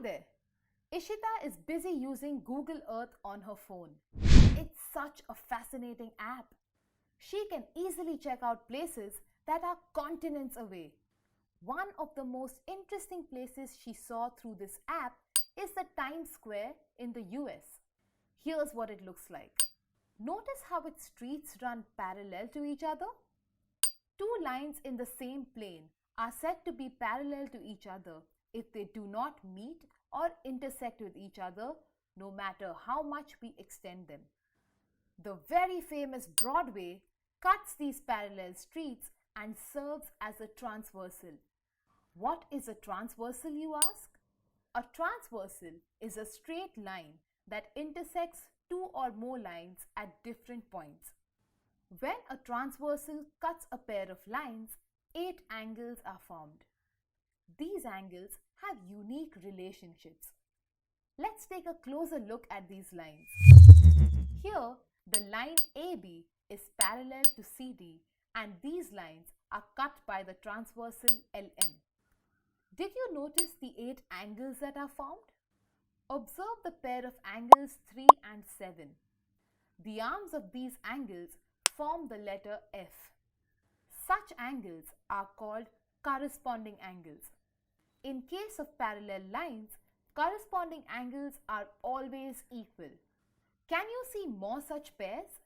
there! Ishita is busy using Google Earth on her phone. It's such a fascinating app. She can easily check out places that are continents away. One of the most interesting places she saw through this app is the Times Square in the US. Here's what it looks like. Notice how its streets run parallel to each other? Two lines in the same plane are said to be parallel to each other if they do not meet or intersect with each other, no matter how much we extend them. The very famous Broadway cuts these parallel streets and serves as a transversal. What is a transversal, you ask? A transversal is a straight line that intersects two or more lines at different points. When a transversal cuts a pair of lines, 8 angles are formed. These angles have unique relationships. Let's take a closer look at these lines. Here, the line AB is parallel to CD and these lines are cut by the transversal LN. Did you notice the 8 angles that are formed? Observe the pair of angles 3 and 7. The arms of these angles form the letter F. Such angles are called corresponding angles. In case of parallel lines, corresponding angles are always equal. Can you see more such pairs?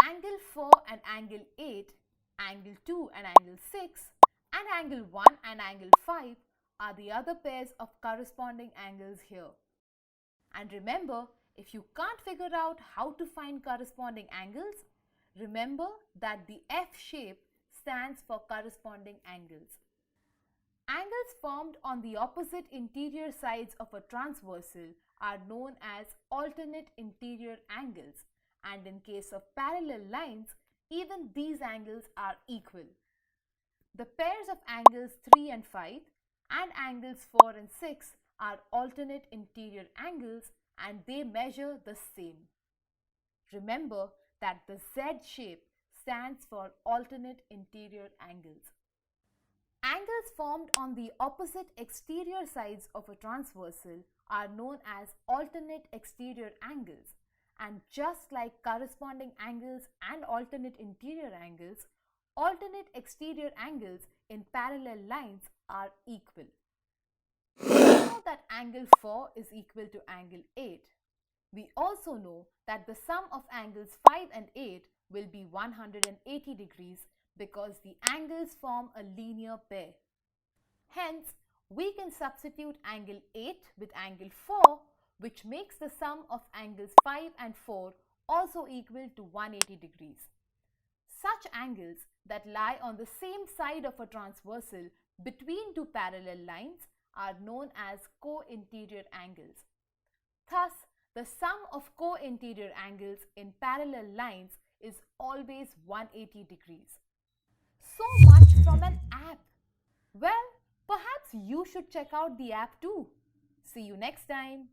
Angle 4 and angle 8, angle 2 and angle 6, and angle 1 and angle 5 are the other pairs of corresponding angles here. And remember, if you can't figure out how to find corresponding angles, remember that the F shape stands for corresponding angles. Angles formed on the opposite interior sides of a transversal are known as alternate interior angles, and in case of parallel lines, even these angles are equal. The pairs of angles 3 and 5 and angles 4 and 6 are alternate interior angles and they measure the same. Remember that the Z shape stands for alternate interior angles. Angles formed on the opposite exterior sides of a transversal are known as alternate exterior angles, and just like corresponding angles and alternate interior angles, alternate exterior angles in parallel lines are equal. We know that angle 4 is equal to angle 8. We also know that the sum of angles 5 and 8 will be 180 degrees because the angles form a linear pair. Hence, we can substitute angle 8 with angle 4, which makes the sum of angles 5 and 4 also equal to 180 degrees. Such angles that lie on the same side of a transversal between two parallel lines are known as co-interior angles. Thus, the sum of co-interior angles in parallel lines is always 180 degrees. So much from an app. Well, perhaps you should check out the app too. See you next time.